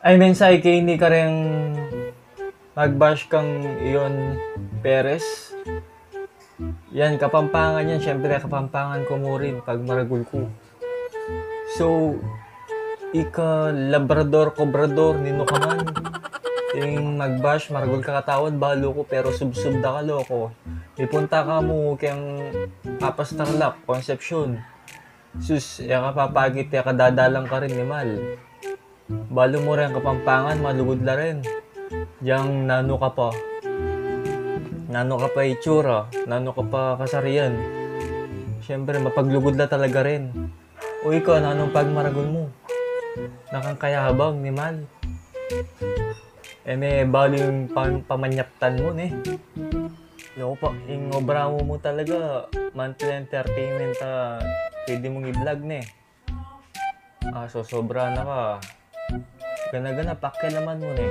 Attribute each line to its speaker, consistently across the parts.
Speaker 1: Ay mensay kay hindi ka rin magbash kang iyon Perez. Yan, kapampangan yan. Siyempre, kapampangan ko mo rin pag maragul ko. So, ika labrador, kobrador, nino ka man. Yung magbash, maragul ka katawad, balo ko, pero subsub da ka loko. Ipunta ka mo kayang Apastarlak, Concepcion. Sus, ya ka papagit, ya ka dadalang ka rin ni Mal. Balo mo rin kapampangan, malugod la rin. Diyang nano ka pa. Nano ka pa itsura, nano ka pa kasarian. Siyempre, mapaglugod la talaga rin. O ikaw, nanong pagmaragol mo? Nakangkayabang ni Mal. May balo yung pamanyaptan mo, ne? Loko pa, yung obra mo talaga, monthly entertainment, pwede mong i-vlog, ne? So, sobra na ka. Gana-gana, pakya naman mo, ne?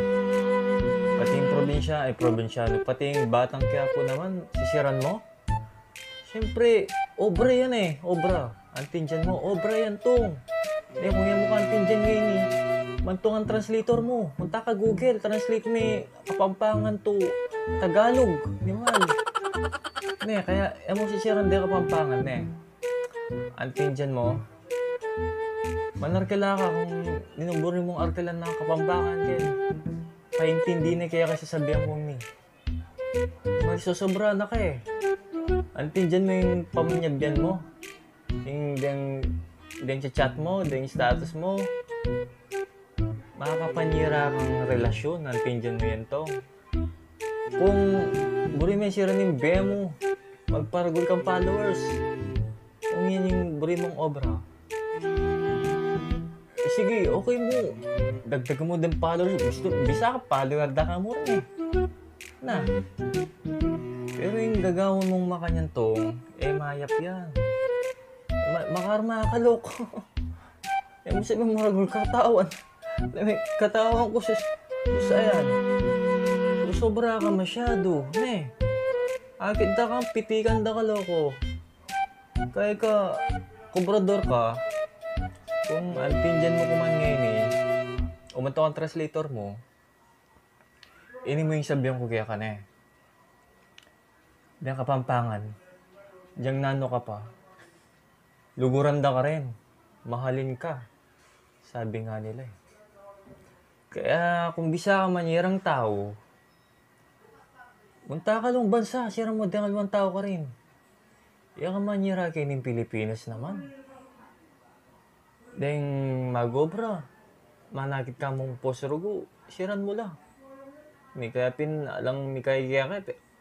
Speaker 1: Pati yung probinsyano, pati yung batang Quiapo naman, sisiran mo? Siyempre, obra yan obra. Antin dyan mo, obra yan tong. Kung yan mo ka antin dyan ngayon mantong ang translator mo. Punta ka Google, translate mo kapampangan to Tagalog. Di man. Kaya, mo sisiran di kapampangan, Antin dyan mo, manarkila ka kung ninumburi mong arkilan na kapampangan ken. Paintindi na kaya kasi sabihan mo ni. Magsosobra na ka Antin dyan mo yung pamanyagyan mo. Yung chat mo, yung status mo. Makakapanyira kang relasyon. Antin dyan mo yan to. Kung buri may sira ng be mo, magparagol kang followers. Kung yan yung buri mong obra. Sige, okay mo. Dagdag mo din followers. Bisa ka, follower da ka mo rin na. Pero yung gagawin mong makanyan tong, mayap yan. Makarma ka, loko. Mo sabi mo maragol katawan. Katawan ko sa ayan. Sobra ka masyado, Akit da kang pitikan da ka, loko. Kaya ka, kobrador ka, kung antin dyan mo kuman ngayon umanto ang translator mo, ini mo yung sabihan ko kaya ka Diyan kapampangan, diyang nano ka pa, luguran da ka rin, mahalin ka, sabi nga nila Kaya kung bisa ka manyerang tao, munta ka lang bansa, sirang mo dengalawang tao ka rin. Iya ka manyera kayo ng Pilipinas naman. Deng magobra, manakit ka mong posrugo, siran mo la. May kaya alang may kaya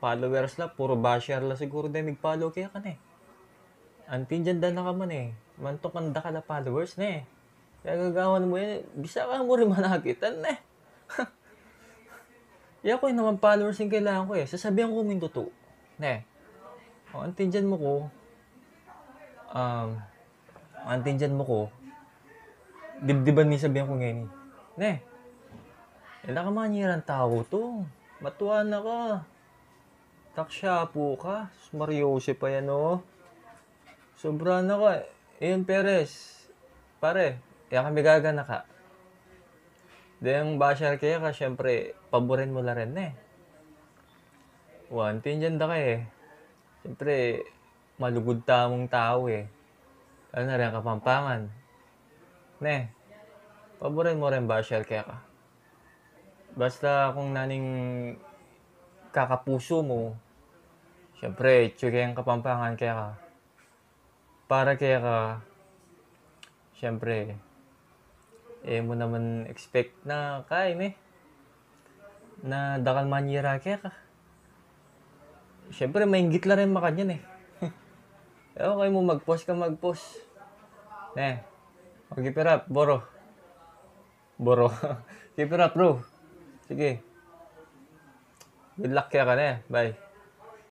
Speaker 1: followers la, puro basher la siguro din nag-follow kaya ka Antin dyan na ka man mantok ang ka la followers Kaya gagawan mo yan, bisa ka mo rin manakitan Iya ko naman followers yung kailangan ko sasabihan ko yung totoo. Antin dyan mo ko, antin dyan mo ko, dibdiban ni sabihan ko ngayon Ilan ka manyiran tao to. Matuwa na ka. Taksyapo ka. Mariose pa yan Sobra na ka. Iyon Perez. Pare, kami gagana ka. Dahil basher kaya ka, syempre, paborin mo la rin Wantin dyan da ka Syempre, malugod tamong tao Ano na rin kapampangan. Paborin mo rin basher kaya ka. Basta kung naning kakapuso mo, syempre, tsukayang kapampangan kaya ka. Para kaya ka, syempre, mo naman expect na kain na dakal manyira kaya ka. Syempre, maingit la rin makanyan okay mo mag-post ka mag-post. Keep it up, Boro. Keep it up, bro. Sige. Good luck kaya ka bye.